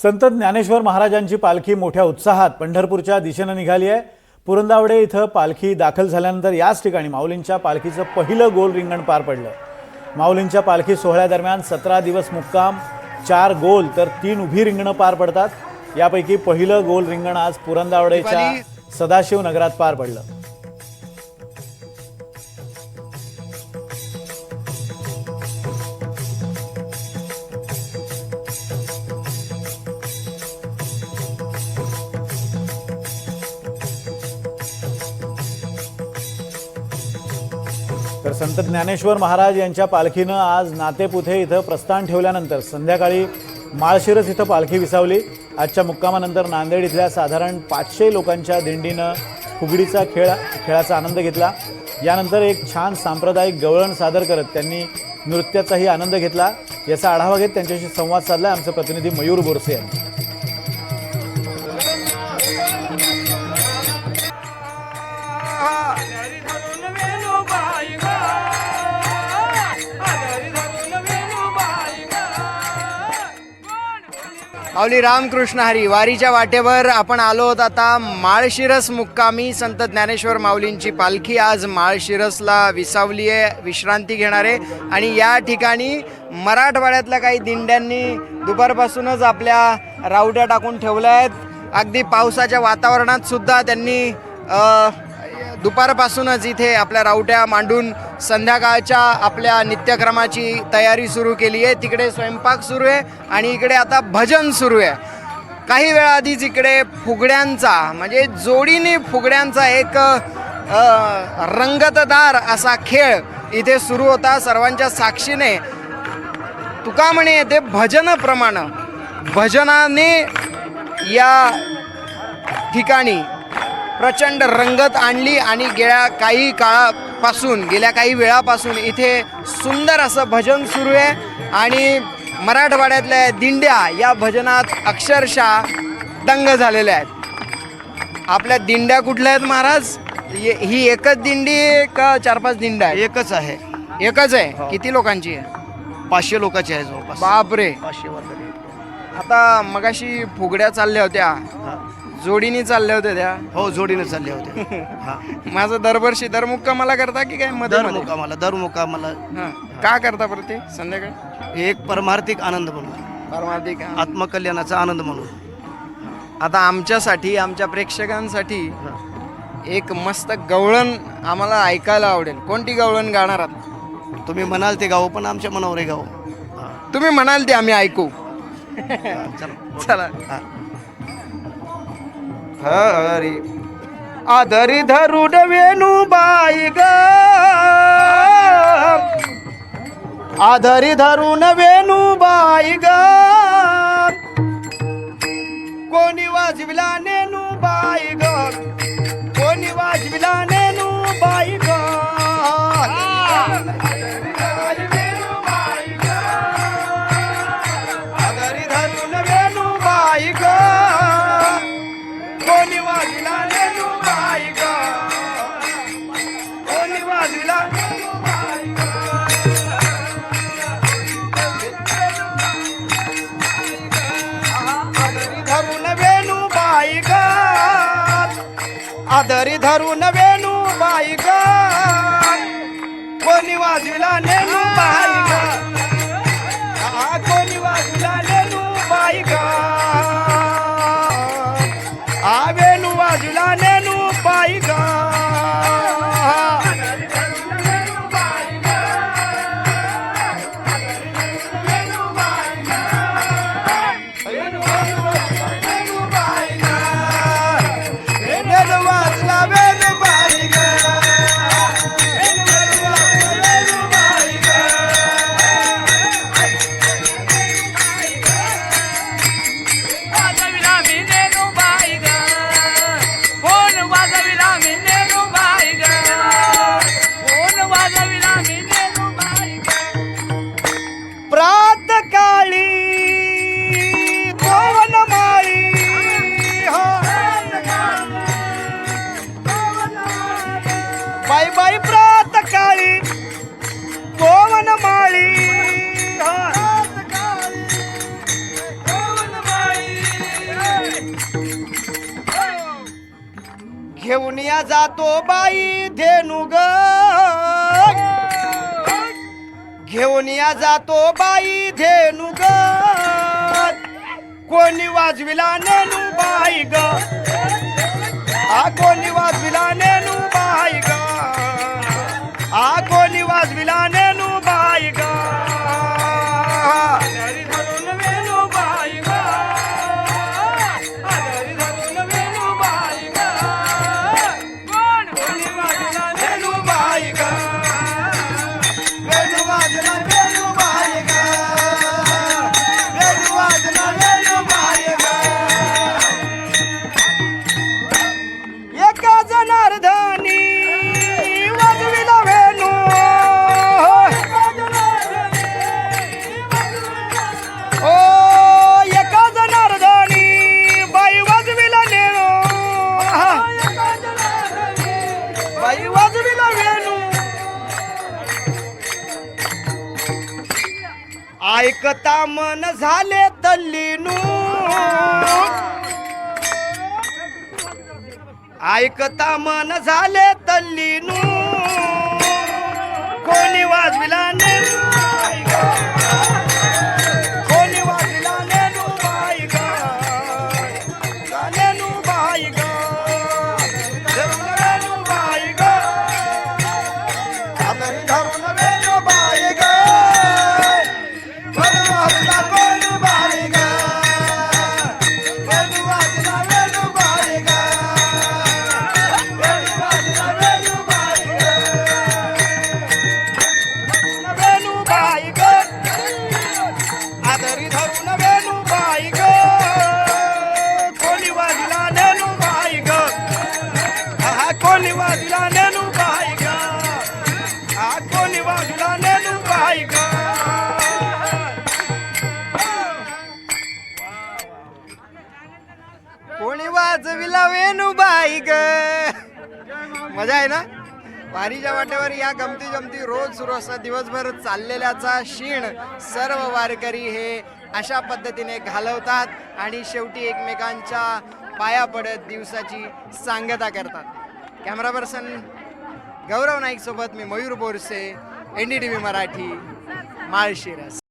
संत ज्ञानेश्वर महाराजांची पालखी मोठ्या उत्साहात पंढरपूरच्या दिशेने निघाली आहे। पुरंदावडे इथं पालखी दाखल झाल्यानंतर याच ठिकाणी माऊलींच्या पालखीचं पहिलं गोल रिंगण पार पडलं। माऊलींच्या पालखी सोहळ्यादरम्यान 17 दिवस मुक्काम, 4 गोल तर 3 उभी रिंगणं पार पडतात। यापैकी पहिलं गोल रिंगण आज पुरंदावडेच्या सदाशिव नगरात पार पडलं। तर संत ज्ञानेश्वर महाराज यांच्या पालखीनं आज नातेपुते इथं प्रस्थान ठेवल्यानंतर संध्याकाळी माळशिरस इथं पालखी विसावली। आजच्या मुक्कामानंतर नांदेड इथल्या साधारण 500 लोकांच्या दिंडीनं फुगडीचा खेळाचा आनंद घेतला। यानंतर एक छान सांप्रदायिक गवळण सादर करत त्यांनी नृत्याचाही आनंद घेतला। याचा आढावा घेत त्यांच्याशी संवाद साधला आमचे प्रतिनिधी मयूर बोरसे यांनी। माऊली रामकृष्ण हरी वारीच्या वाटेवर आपण आलो आहोत। आता माळशिरस मुक्कामी संत ज्ञानेश्वर माऊलींची पालखी आज माळशिरसला विसावली आहे, विश्रांती घेणार आहे। आणि या ठिकाणी मराठवाड्यातल्या काही दिंड्यांनी दुपारपासूनच आपल्या रावट्या टाकून ठेवल्या आहेत। अगदी पावसाच्या वातावरणात सुद्धा त्यांनी दुपारपासूनच इथे आपल्या रावट्या मांडून संध्याकाळच्या आपल्या नित्यक्रमाची तयारी सुरू केली आहे। तिकडे स्वयंपाक सुरू आहे आणि इकडे आता भजन सुरू आहे। काही वेळाआधीच इकडे फुगड्यांचा म्हणजे जोडीने फुगड्यांचा एक रंगतदार असा खेळ इथे सुरू होता। सर्वांच्या साक्षीने तुका म्हणे ते भजनप्रमाणे भजनाने या ठिकाणी प्रचंड रंगत आणली आणि गेल्या काही वेळापासून इथे सुंदर असं भजन सुरू आहे। आणि मराठवाड्यातल्या दिंड्या या भजनात अक्षरशः दंग झालेल्या आहेत। आपल्या दिंड्या कुठल्या आहेत महाराज? ही एकच दिंडी का 4-5 दिंड्या आहे? एकच आहे। एकच आहे? किती लोकांची आहे? 500 लोकांची आहे जवळपास। बापरे। 500 वर्गणी। आता मगाशी फुगड्या चालल्या होत्या, जोडीने चालल्या होत्या त्या? हो, जोडीने चालले होते। माझं दरवर्षी दरमुक्कामाला करता की काय? दर मुक्कामाला का करता बरं ते? संध्याकाळी एक परमार्थिक आनंद म्हणून, परमार्थिक आत्मकल्याणाचा आनंद म्हणून। आता आमच्यासाठी, आमच्या प्रेक्षकांसाठी एक मस्त गवळण आम्हाला ऐकायला आवडेल। कोणती गवळण गाणार आहात? तुम्ही म्हणाल ते गाव, पण आमच्या मनावर आहे गाव। तुम्ही म्हणाल ते आम्ही ऐकू। चला। हरी आदरी धरून वेणूबाई ग, आदरी धरून वेणूबाई ग, कोणी वाजविला नेनूबाई ग, कोणी वाजविला नेनूबाई ग, आदरी धरून वेणूबाई ग, कोणी वाजविला नेनूबाई ग, कोणी वाजविला नेनूबाई ग, आदरी धरून वेणूबाई ग, आदरी धरून वेणूबाई ग, कोणी वाजविला नेनूबाई ग, कोणी वाजविला नेनूबाई ग, वेणू वाजविला नेनूबाई ग, घेऊन या जातो बाई धेनू ग घेऊन या जातो बाई धेनू ग कोणी वाजविला नेनू बाई ग कोणी वाजविला नेनू बाई ग कोणी वाजविला नेनू बाई ग धरून वेणू बाई ग धरून वेणू बाई ग कोणी वाजला नेनू बाई ग वेणू वाजला नेनू बाई ग वेणू वाजला नेनू बाई ग एका जनार्दनी वाजविला वेणू ओ एका जनार्दनी बाई वाजविला नेणू बाई वाजविला वेणू ऐकता मन झाले तल्लीनू ऐकता मन झाले तल्लीनू कोणी वाजविला नेनू बाई ग कोणी वाजविला नेनू बाई ग नेनू बाई ग नेनू बाई ग आदरी धरून वेणू बाई ग कोणी वाजविला कोणी बाई ग कोणी वाजविला वेणू बाई ग कोणी वाजविला वेणू बाई ग वेणू बाई ग आदरी धरून वेणू बाई ग कोणी वाजविला नेनू बाई ग कोणी वाजविला नेनू बाई ग कोणी वाजविला नेनू बाई ग कोणी वाजविला वेणू बाई ग मजा आहे ना वारीच्या वाटेवर या गमती जमती रोज सुरू असतात दिवसभर चाललेल्याचा क्षीण सर्व वारकरी हे अशा पद्धतीने घालवतात आणि शेवटी एकमेकांच्या पाया पडत दिवसाची सांगता करतात. कॅमेरा पर्सन गौरव नाईक सोबत मी मयूर बोरसे NDTV मराठी माळशिरस.